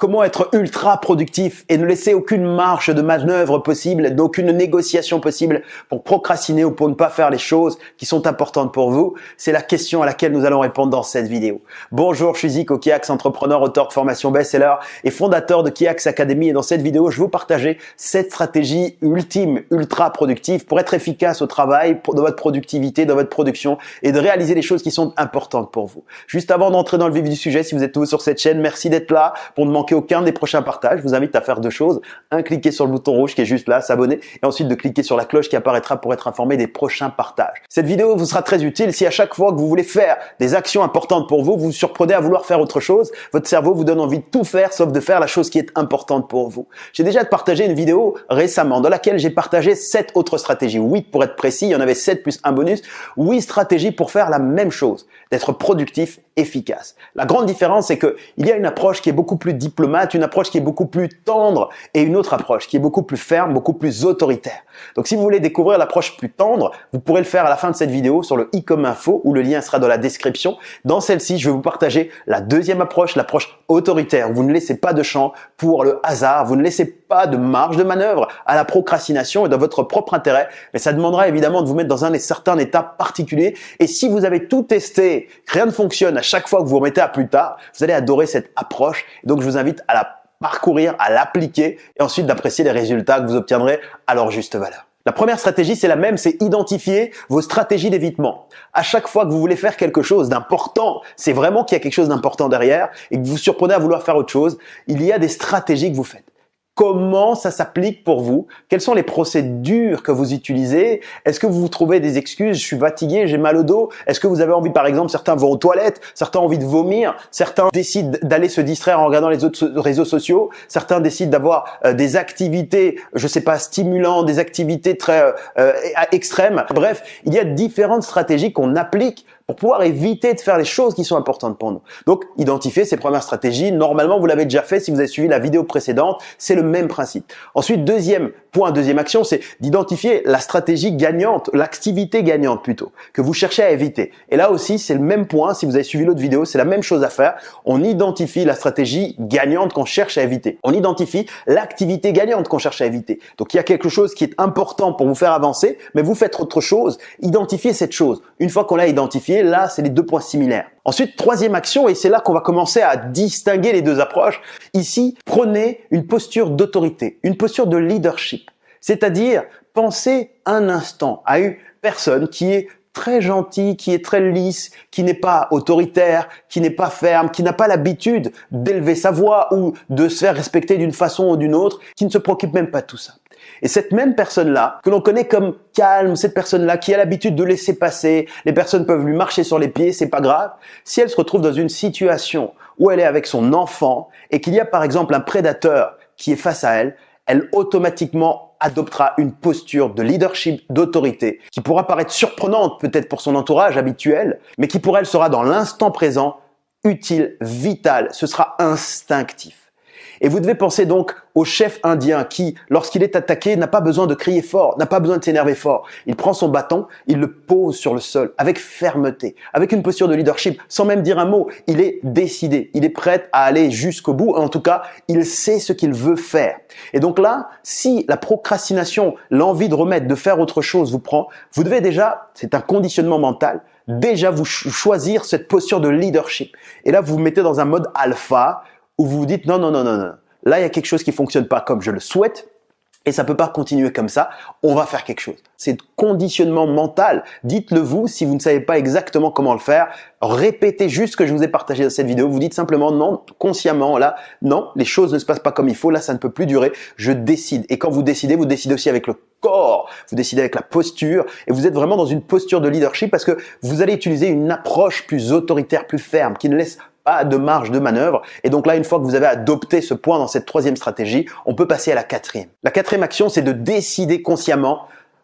Comment être ultra productif et ne laisser aucune marge de manœuvre possible, d'aucune négociation possible pour procrastiner ou pour ne pas faire les choses qui sont importantes pour vous? C'est la question à laquelle nous allons répondre dans cette vidéo. Bonjour, je suis Zico Kiax, entrepreneur, auteur de formation best-seller et fondateur de Kiax Academy. Et dans cette vidéo, je vais vous partager cette stratégie ultime, ultra productive pour être efficace au travail, dans votre productivité, dans votre production et de réaliser les choses qui sont importantes pour vous. Juste avant d'entrer dans le vif du sujet, si vous êtes nouveau sur cette chaîne, merci d'être là pour ne manquer aucun des prochains partages. Je vous invite à faire deux choses. Cliquer sur le bouton rouge qui est juste là, s'abonner, et ensuite de cliquer sur la cloche qui apparaîtra pour être informé des prochains partages. Cette vidéo vous sera très utile si à chaque fois que vous voulez faire des actions importantes pour vous, vous vous surprenez à vouloir faire autre chose. Votre cerveau vous donne envie de tout faire sauf de faire la chose qui est importante pour vous. J'ai déjà partagé une vidéo récemment dans laquelle j'ai partagé 7 autres stratégies. 8 pour être précis, il y en avait 7 plus un bonus. 8 stratégies pour faire la même chose, d'être productif, efficace. La grande différence, c'est que il y a une approche qui est beaucoup plus diplomate, une approche qui est beaucoup plus tendre et une autre approche qui est beaucoup plus ferme, beaucoup plus autoritaire. Donc si vous voulez découvrir l'approche plus tendre, vous pourrez le faire à la fin de cette vidéo sur le i comme info où le lien sera dans la description. Dans celle-ci, je vais vous partager la deuxième approche, l'approche autoritaire. Vous ne laissez pas de champ pour le hasard, vous ne laissez pas de marge de manœuvre à la procrastination et dans votre propre intérêt. Mais ça demandera évidemment de vous mettre dans un certain état particulier. Et si vous avez tout testé, rien ne fonctionne à chaque fois que vous vous remettez à plus tard, vous allez adorer cette approche. Donc je vous invite à la parcourir, à l'appliquer et ensuite d'apprécier les résultats que vous obtiendrez à leur juste valeur. La première stratégie, c'est la même, c'est identifier vos stratégies d'évitement. À chaque fois que vous voulez faire quelque chose d'important, c'est vraiment qu'il y a quelque chose d'important derrière et que vous vous surprenez à vouloir faire autre chose, il y a des stratégies que vous faites. Comment ça s'applique pour vous? Quelles sont les procédures que vous utilisez? Est-ce que vous vous trouvez des excuses? Je suis fatigué, j'ai mal au dos. Est-ce que vous avez envie, par exemple, certains vont aux toilettes, certains ont envie de vomir, certains décident d'aller se distraire en regardant les autres réseaux sociaux, certains décident d'avoir des activités, je sais pas, stimulantes, des activités très extrêmes. Bref, il y a différentes stratégies qu'on applique pour pouvoir éviter de faire les choses qui sont importantes pour nous. Donc, identifier ces premières stratégies. Normalement, vous l'avez déjà fait si vous avez suivi la vidéo précédente. C'est le même principe. Ensuite, deuxième point, deuxième action, c'est d'identifier la stratégie gagnante, l'activité gagnante plutôt, que vous cherchez à éviter. Et là aussi, c'est le même point. Si vous avez suivi l'autre vidéo, c'est la même chose à faire. On identifie la stratégie gagnante qu'on cherche à éviter. On identifie l'activité gagnante qu'on cherche à éviter. Donc, il y a quelque chose qui est important pour vous faire avancer, mais vous faites autre chose. Identifiez cette chose. Une fois qu'on l'a identifié, là, c'est les deux points similaires. Ensuite, troisième action, et c'est là qu'on va commencer à distinguer les deux approches. Ici, prenez une posture d'autorité, une posture de leadership. C'est-à-dire, pensez un instant à une personne qui est très gentille, qui est très lisse, qui n'est pas autoritaire, qui n'est pas ferme, qui n'a pas l'habitude d'élever sa voix ou de se faire respecter d'une façon ou d'une autre, qui ne se préoccupe même pas de tout ça. Et cette même personne-là, que l'on connaît comme calme, cette personne-là qui a l'habitude de laisser passer, les personnes peuvent lui marcher sur les pieds, c'est pas grave. Si elle se retrouve dans une situation où elle est avec son enfant et qu'il y a par exemple un prédateur qui est face à elle, elle automatiquement adoptera une posture de leadership, d'autorité, qui pourra paraître surprenante peut-être pour son entourage habituel, mais qui pour elle sera dans l'instant présent utile, vital, ce sera instinctif. Et vous devez penser donc au chef indien qui, lorsqu'il est attaqué, n'a pas besoin de crier fort, n'a pas besoin de s'énerver fort. Il prend son bâton, il le pose sur le sol avec fermeté, avec une posture de leadership, sans même dire un mot. Il est décidé, il est prêt à aller jusqu'au bout. En tout cas, il sait ce qu'il veut faire. Et donc là, si la procrastination, l'envie de remettre, de faire autre chose vous prend, vous devez déjà, c'est un conditionnement mental, déjà vous choisir cette posture de leadership. Et là, vous vous mettez dans un mode alpha, où vous vous dites non, là il y a quelque chose qui fonctionne pas comme je le souhaite et ça peut pas continuer comme ça, on va faire quelque chose. C'est conditionnement mental, dites-le vous si vous ne savez pas exactement comment le faire, répétez juste ce que je vous ai partagé dans cette vidéo, vous dites simplement non, consciemment là, non, les choses ne se passent pas comme il faut, là ça ne peut plus durer, je décide. Et quand vous décidez aussi avec le corps, vous décidez avec la posture et vous êtes vraiment dans une posture de leadership parce que vous allez utiliser une approche plus autoritaire, plus ferme, qui ne laisse pas de marge de manœuvre. Et donc là, une fois que vous avez adopté ce point dans cette troisième stratégie, on peut passer à la quatrième. La quatrième action, c'est de décider consciemment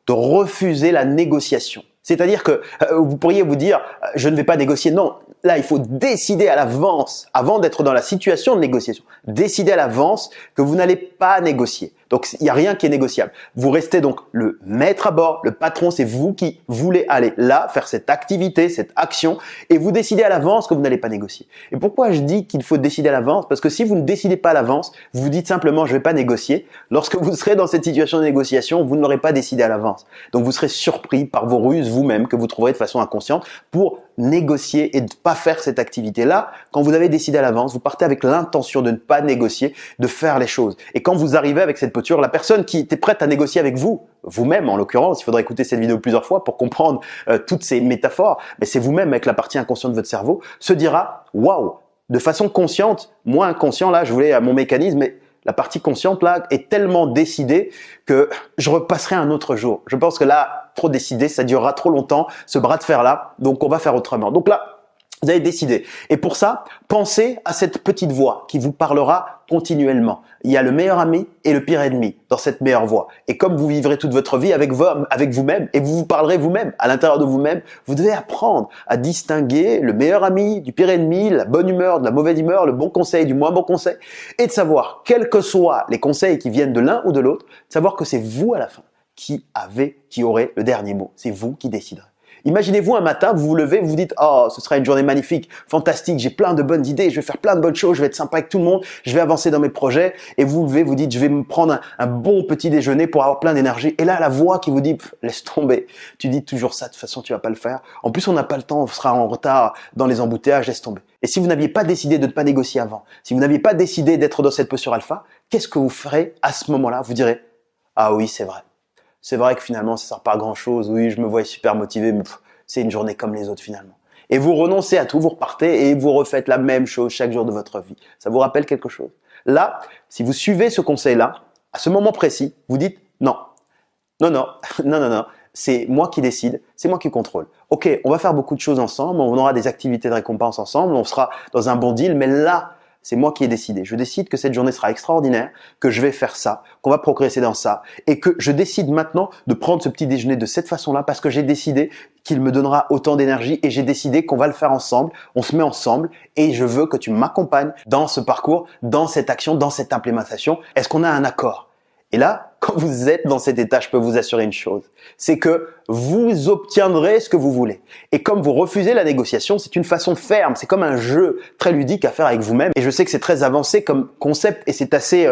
de refuser la négociation. C'est-à-dire que vous pourriez vous dire « je ne vais pas négocier ». Non, là, il faut décider à l'avance, avant d'être dans la situation de négociation, décider à l'avance que vous n'allez pas négocier. Donc, il n'y a rien qui est négociable. Vous restez donc le maître à bord, le patron, c'est vous qui voulez aller là, faire cette activité, cette action, et vous décidez à l'avance que vous n'allez pas négocier. Et pourquoi je dis qu'il faut décider à l'avance? Parce que si vous ne décidez pas à l'avance, vous vous dites simplement « je ne vais pas négocier », lorsque vous serez dans cette situation de négociation, vous ne l'aurez pas décidé à l'avance. Donc, vous serez surpris par vos ruses vous-même que vous trouverez de façon inconsciente pour négocier et de ne pas faire cette activité-là. Quand vous avez décidé à l'avance, vous partez avec l'intention de ne pas négocier, de faire les choses. Et quand vous arrivez avec cette posture, la personne qui était prête à négocier avec vous, vous-même en l'occurrence, il faudra écouter cette vidéo plusieurs fois pour comprendre toutes ces métaphores, mais c'est vous-même avec la partie inconsciente de votre cerveau, se dira « waouh !» de façon consciente, moi inconscient là, je voulais à mon mécanisme, mais la partie consciente là est tellement décidée que je repasserai un autre jour. Je pense que là, trop décidé, ça durera trop longtemps, ce bras de fer là, donc on va faire autrement. Donc là, vous avez décidé. Et pour ça, pensez à cette petite voix qui vous parlera continuellement. Il y a le meilleur ami et le pire ennemi dans cette meilleure voix. Et comme vous vivrez toute votre vie avec vous-même et vous vous parlerez vous-même, à l'intérieur de vous-même, vous devez apprendre à distinguer le meilleur ami du pire ennemi, la bonne humeur de la mauvaise humeur, le bon conseil du moins bon conseil, et de savoir, quels que soient les conseils qui viennent de l'un ou de l'autre, de savoir que c'est vous à la fin qui aurez le dernier mot. C'est vous qui déciderez. Imaginez-vous un matin, vous vous levez, vous vous dites « Oh, ce sera une journée magnifique, fantastique, j'ai plein de bonnes idées, je vais faire plein de bonnes choses, je vais être sympa avec tout le monde, je vais avancer dans mes projets. » Et vous vous levez, vous dites « Je vais me prendre un bon petit déjeuner pour avoir plein d'énergie. » Et là, la voix qui vous dit « Laisse tomber, tu dis toujours ça, de toute façon, tu vas pas le faire. En plus, on n'a pas le temps, on sera en retard dans les embouteillages, laisse tomber. » Et si vous n'aviez pas décidé de ne pas négocier avant, si vous n'aviez pas décidé d'être dans cette posture alpha, qu'est-ce que vous ferez à ce moment-là? Vous direz « Ah oui, c'est vrai. C'est vrai que finalement, ça sert pas à grand-chose. Oui, je me vois super motivé, mais c'est une journée comme les autres finalement. » Et vous renoncez à tout, vous repartez et vous refaites la même chose chaque jour de votre vie. Ça vous rappelle quelque chose? Là, si vous suivez ce conseil-là, à ce moment précis, vous dites non, non, non, non, non, non, c'est moi qui décide, c'est moi qui contrôle. Ok, on va faire beaucoup de choses ensemble, on aura des activités de récompense ensemble, on sera dans un bon deal, mais là, c'est moi qui ai décidé. Je décide que cette journée sera extraordinaire, que je vais faire ça, qu'on va progresser dans ça et que je décide maintenant de prendre ce petit déjeuner de cette façon-là parce que j'ai décidé qu'il me donnera autant d'énergie et j'ai décidé qu'on va le faire ensemble, on se met ensemble et je veux que tu m'accompagnes dans ce parcours, dans cette action, dans cette implémentation. Est-ce qu'on a un accord? Et là, quand vous êtes dans cet état, je peux vous assurer une chose, c'est que vous obtiendrez ce que vous voulez. Et comme vous refusez la négociation, c'est une façon ferme, c'est comme un jeu très ludique à faire avec vous-même. Et je sais que c'est très avancé comme concept et c'est assez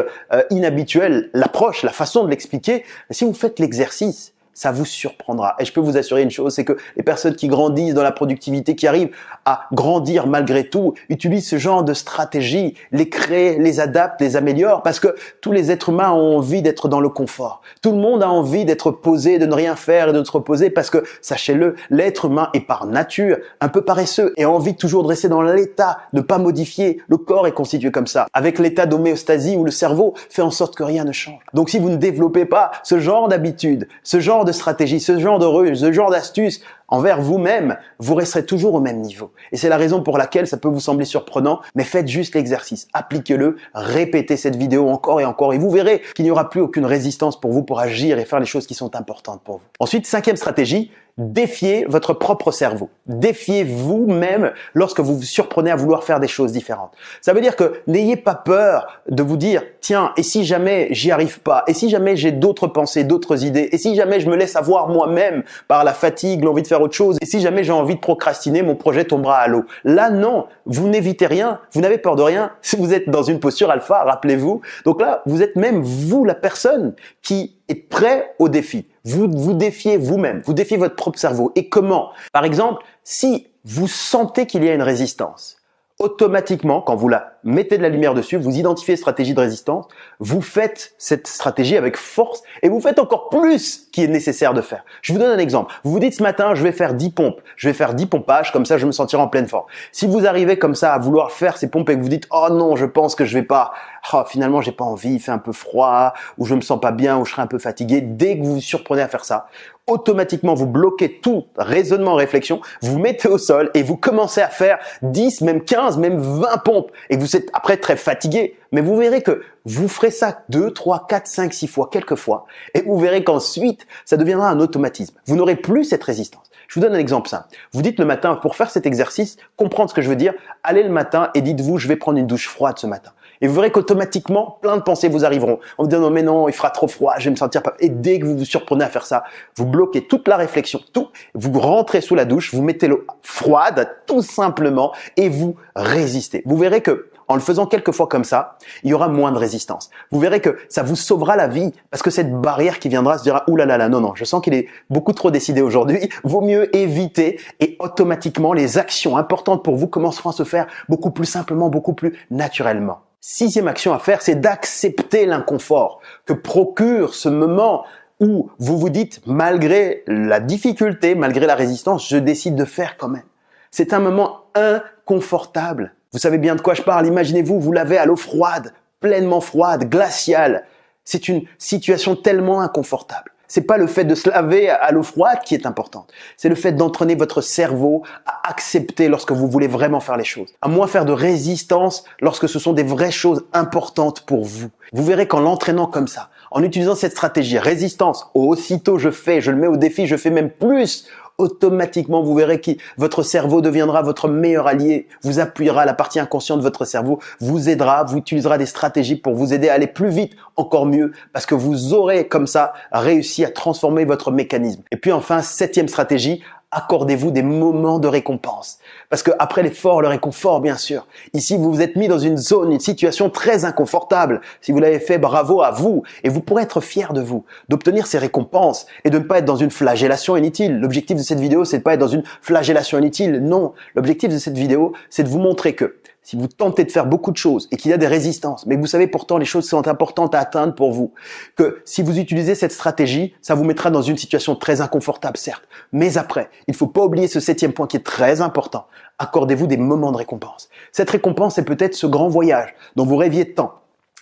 inhabituel, l'approche, la façon de l'expliquer. Mais si vous faites l'exercice, ça vous surprendra. Et je peux vous assurer une chose, c'est que les personnes qui grandissent dans la productivité, qui arrivent à grandir malgré tout, utilisent ce genre de stratégie, les créent, les adaptent, les améliorent, parce que tous les êtres humains ont envie d'être dans le confort. Tout le monde a envie d'être posé, de ne rien faire et de se reposer, parce que, sachez-le, l'être humain est par nature un peu paresseux et a envie toujours de rester dans l'état, de ne pas modifier. Le corps est constitué comme ça, avec l'état d'homéostasie où le cerveau fait en sorte que rien ne change. Donc si vous ne développez pas ce genre d'habitude, ce genre de stratégie, ce genre de ruse, ce genre d'astuce envers vous-même, vous resterez toujours au même niveau. Et c'est la raison pour laquelle ça peut vous sembler surprenant, mais faites juste l'exercice, appliquez-le, répétez cette vidéo encore et vous verrez qu'il n'y aura plus aucune résistance pour vous pour agir et faire les choses qui sont importantes pour vous. Ensuite, cinquième stratégie, défiez votre propre cerveau. Défiez vous-même lorsque vous vous surprenez à vouloir faire des choses différentes. Ça veut dire que n'ayez pas peur de vous dire « Tiens, et si jamais j'y arrive pas? Et si jamais j'ai d'autres pensées, d'autres idées? Et si jamais je me laisse avoir moi-même par la fatigue, l'envie de faire autre chose? Et si jamais j'ai envie de procrastiner, mon projet tombera à l'eau. » Là, non, vous n'évitez rien, vous n'avez peur de rien. Si vous êtes dans une posture alpha, rappelez-vous. Donc là, vous êtes même vous la personne qui est prêt au défi. Vous vous défiez vous-même, vous défiez votre propre cerveau. Et comment? Par exemple, si vous sentez qu'il y a une résistance, automatiquement, quand vous la mettez de la lumière dessus, vous identifiez stratégie de résistance, vous faites cette stratégie avec force et vous faites encore plus qu'il est nécessaire de faire. Je vous donne un exemple. Vous vous dites ce matin, je vais faire 10 pompes, je vais faire 10 pompages, comme ça je me sentirai en pleine forme. Si vous arrivez comme ça à vouloir faire ces pompes et que vous dites, oh non, je pense que je vais pas, oh, finalement j'ai pas envie, il fait un peu froid, ou je me sens pas bien, ou je serai un peu fatigué, dès que vous vous surprenez à faire ça, automatiquement vous bloquez tout raisonnement, réflexion, vous mettez au sol et vous commencez à faire 10, même 15, même 20 pompes et que vous êtes après très fatigué. Mais vous verrez que vous ferez ça 2, 3, 4, 5, 6 fois, quelques fois et vous verrez qu'ensuite ça deviendra un automatisme. Vous n'aurez plus cette résistance. Je vous donne un exemple simple. Vous dites le matin, pour faire cet exercice, comprendre ce que je veux dire, allez le matin et dites-vous, je vais prendre une douche froide ce matin. Et vous verrez qu'automatiquement, plein de pensées vous arriveront. En vous disant, non, mais non, il fera trop froid, je vais me sentir pas. Et dès que vous vous surprenez à faire ça, vous bloquez toute la réflexion, tout. Vous rentrez sous la douche, vous mettez l'eau froide, tout simplement, et vous résistez. Vous verrez que en le faisant quelques fois comme ça, il y aura moins de résistance. Vous verrez que ça vous sauvera la vie parce que cette barrière qui viendra se dira « Ouh là là là, non, je sens qu'il est beaucoup trop décidé aujourd'hui, vaut mieux éviter » et automatiquement, les actions importantes pour vous commenceront à se faire beaucoup plus simplement, beaucoup plus naturellement. Sixième action à faire, c'est d'accepter l'inconfort que procure ce moment où vous vous dites, malgré la difficulté, malgré la résistance, je décide de faire quand même. C'est un moment inconfortable. Vous savez bien de quoi je parle. Imaginez-vous, vous lavez à l'eau froide, pleinement froide, glaciale. C'est une situation tellement inconfortable. C'est pas le fait de se laver à l'eau froide qui est importante. C'est le fait d'entraîner votre cerveau à accepter lorsque vous voulez vraiment faire les choses. À moins faire de résistance lorsque ce sont des vraies choses importantes pour vous. Vous verrez qu'en l'entraînant comme ça, en utilisant cette stratégie résistance, aussitôt je le mets au défi, je fais même plus, automatiquement, vous verrez que votre cerveau deviendra votre meilleur allié, vous appuiera la partie inconsciente de votre cerveau, vous aidera, vous utilisera des stratégies pour vous aider à aller plus vite, encore mieux, parce que vous aurez comme ça réussi à transformer votre mécanisme. Et puis enfin, septième stratégie, accordez-vous des moments de récompense. Parce que après l'effort, le réconfort, bien sûr. Ici, vous vous êtes mis dans une zone, une situation très inconfortable. Si vous l'avez fait, bravo à vous. Et vous pourrez être fier de vous, d'obtenir ces récompenses et de ne pas être dans une flagellation inutile. L'objectif de cette vidéo, c'est de pas être dans une flagellation inutile. Non. L'objectif de cette vidéo, c'est de vous montrer que si vous tentez de faire beaucoup de choses et qu'il y a des résistances, mais que vous savez pourtant les choses sont importantes à atteindre pour vous, que si vous utilisez cette stratégie, ça vous mettra dans une situation très inconfortable, certes. Mais après, il ne faut pas oublier ce septième point qui est très important. Accordez-vous des moments de récompense. Cette récompense, c'est peut-être ce grand voyage dont vous rêviez tant.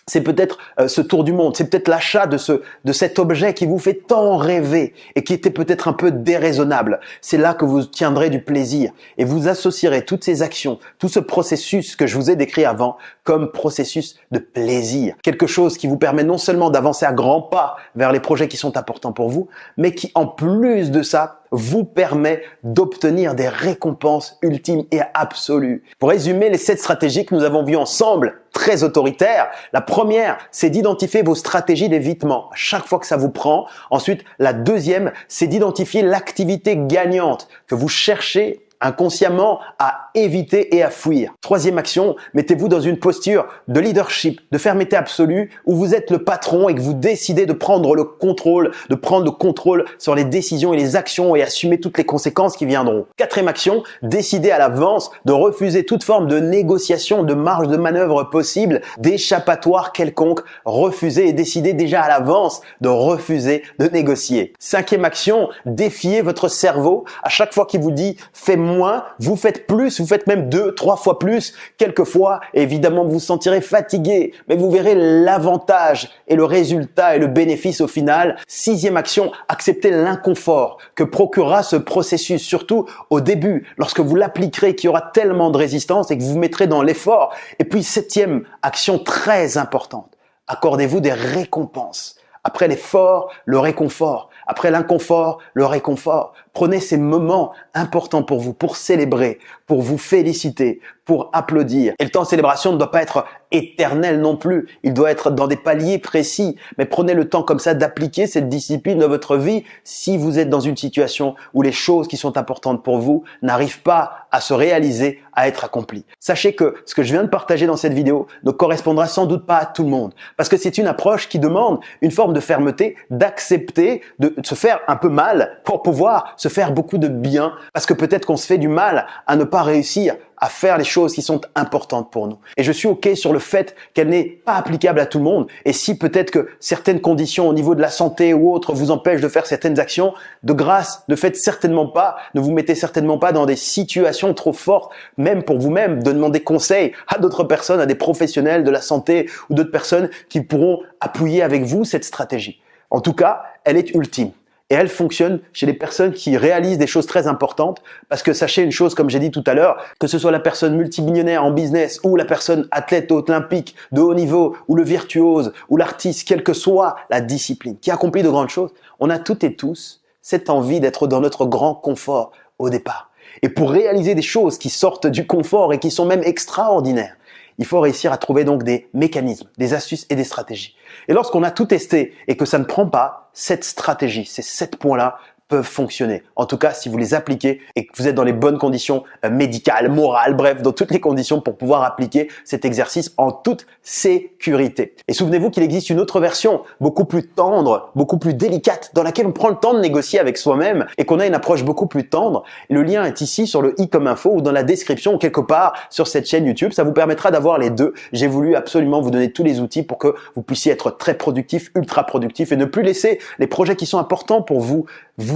C'est peut-être ce tour du monde, c'est peut-être l'achat de cet objet qui vous fait tant rêver et qui était peut-être un peu déraisonnable. C'est là que vous tiendrez du plaisir et vous associerez toutes ces actions, tout ce processus que je vous ai décrit avant comme processus de plaisir. Quelque chose qui vous permet non seulement d'avancer à grands pas vers les projets qui sont importants pour vous, mais qui en plus de ça vous permet d'obtenir des récompenses ultimes et absolues. Pour résumer les 7 stratégies que nous avons vues ensemble, très autoritaires, la première, c'est d'identifier vos stratégies d'évitement à chaque fois que ça vous prend. Ensuite, la deuxième, c'est d'identifier l'activité gagnante que vous cherchez inconsciemment à éviter et à fuir. Troisième action, mettez-vous dans une posture de leadership, de fermeté absolue, où vous êtes le patron et que vous décidez de prendre le contrôle sur les décisions et les actions et assumer toutes les conséquences qui viendront. Quatrième action, décidez à l'avance de refuser toute forme de négociation, de marge de manœuvre possible, d'échappatoire quelconque. Refusez et décidez déjà à l'avance de refuser de négocier. Cinquième action, défiez votre cerveau à chaque fois qu'il vous dit « fais moins », vous faites plus, vous faites même 2, 3 fois plus. Quelquefois, évidemment, vous vous sentirez fatigué, mais vous verrez l'avantage et le résultat et le bénéfice au final. Sixième action, acceptez l'inconfort que procurera ce processus, surtout au début, lorsque vous l'appliquerez, qu'il y aura tellement de résistance et que vous vous mettrez dans l'effort. Et puis, septième action très importante, accordez-vous des récompenses. Après l'effort, le réconfort. Après l'inconfort, le réconfort. Prenez ces moments importants pour vous, pour célébrer, pour vous féliciter, pour applaudir. Et le temps de célébration ne doit pas être éternel non plus. Il doit être dans des paliers précis. Mais prenez le temps comme ça d'appliquer cette discipline dans votre vie si vous êtes dans une situation où les choses qui sont importantes pour vous n'arrivent pas à se réaliser, à être accomplies. Sachez que ce que je viens de partager dans cette vidéo ne correspondra sans doute pas à tout le monde. Parce que c'est une approche qui demande une forme de fermeté, d'accepter de se faire un peu mal pour pouvoir se faire beaucoup de bien. Parce que peut-être qu'on se fait du mal à ne pas réussir à faire les choses qui sont importantes pour nous. Et je suis OK sur le fait qu'elle n'est pas applicable à tout le monde. Et si peut-être que certaines conditions au niveau de la santé ou autres vous empêchent de faire certaines actions, de grâce, ne vous mettez certainement pas dans des situations trop fortes, même pour vous-même, de demander conseil à d'autres personnes, à des professionnels de la santé ou d'autres personnes qui pourront appuyer avec vous cette stratégie. En tout cas, elle est ultime. Et elle fonctionne chez les personnes qui réalisent des choses très importantes parce que sachez une chose, comme j'ai dit tout à l'heure, que ce soit la personne multimillionnaire en business ou la personne athlète olympique de haut niveau ou le virtuose ou l'artiste, quelle que soit la discipline, qui accomplit de grandes choses, on a toutes et tous cette envie d'être dans notre grand confort au départ. Et pour réaliser des choses qui sortent du confort et qui sont même extraordinaires, il faut réussir à trouver donc des mécanismes, des astuces et des stratégies. Et lorsqu'on a tout testé et que ça ne prend pas, cette stratégie, ces 7 points-là peuvent fonctionner. En tout cas, si vous les appliquez et que vous êtes dans les bonnes conditions médicales, morales, bref, dans toutes les conditions pour pouvoir appliquer cet exercice en toute sécurité. Et souvenez-vous qu'il existe une autre version, beaucoup plus tendre, beaucoup plus délicate, dans laquelle on prend le temps de négocier avec soi-même et qu'on a une approche beaucoup plus tendre. Le lien est ici sur le i comme info ou dans la description ou quelque part sur cette chaîne YouTube. Ça vous permettra d'avoir les deux. J'ai voulu absolument vous donner tous les outils pour que vous puissiez être très productif, ultra productif et ne plus laisser les projets qui sont importants pour vous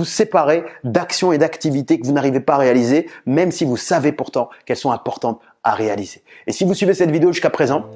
séparer d'actions et d'activités que vous n'arrivez pas à réaliser, même si vous savez pourtant qu'elles sont importantes à réaliser. Et si vous suivez cette vidéo jusqu'à présent,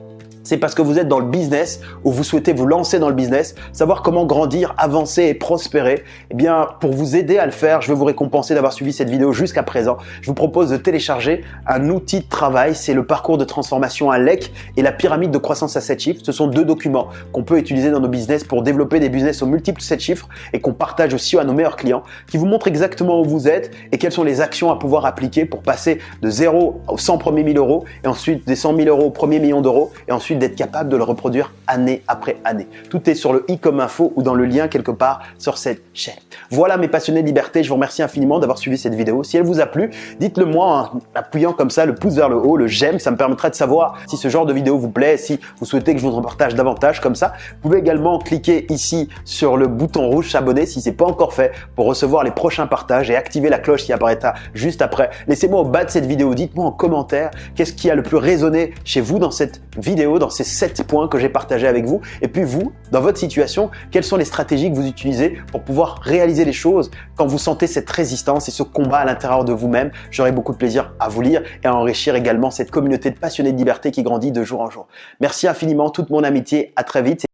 c'est parce que vous êtes dans le business ou vous souhaitez vous lancer dans le business, savoir comment grandir, avancer et prospérer. Eh bien, pour vous aider à le faire, je vais vous récompenser d'avoir suivi cette vidéo jusqu'à présent. Je vous propose de télécharger un outil de travail. C'est le parcours de transformation à LEC et la pyramide de croissance à 7 chiffres. Ce sont 2 documents qu'on peut utiliser dans nos business pour développer des business aux multiples 7 chiffres et qu'on partage aussi à nos meilleurs clients, qui vous montrent exactement où vous êtes et quelles sont les actions à pouvoir appliquer pour passer de 0 aux 100 premiers 1000 euros et ensuite des 100 000 euros au premier million d'euros et ensuite d'être capable de le reproduire année après année. Tout est sur le i comme info ou dans le lien quelque part sur cette chaîne. Voilà mes passionnés de liberté, je vous remercie infiniment d'avoir suivi cette vidéo. Si elle vous a plu, dites-le moi en appuyant comme ça le pouce vers le haut, le j'aime, ça me permettra de savoir si ce genre de vidéo vous plaît, si vous souhaitez que je vous en partage davantage comme ça. Vous pouvez également cliquer ici sur le bouton rouge s'abonner si ce n'est pas encore fait pour recevoir les prochains partages et activer la cloche qui apparaîtra juste après. Laissez-moi au bas de cette vidéo, dites-moi en commentaire qu'est-ce qui a le plus résonné chez vous dans cette vidéo, dans ces 7 points que j'ai partagés avec vous. Et puis vous, dans votre situation, quelles sont les stratégies que vous utilisez pour pouvoir réaliser les choses quand vous sentez cette résistance et ce combat à l'intérieur de vous-même. J'aurai beaucoup de plaisir à vous lire et à enrichir également cette communauté de passionnés de liberté qui grandit de jour en jour. Merci infiniment, toute mon amitié. À très vite.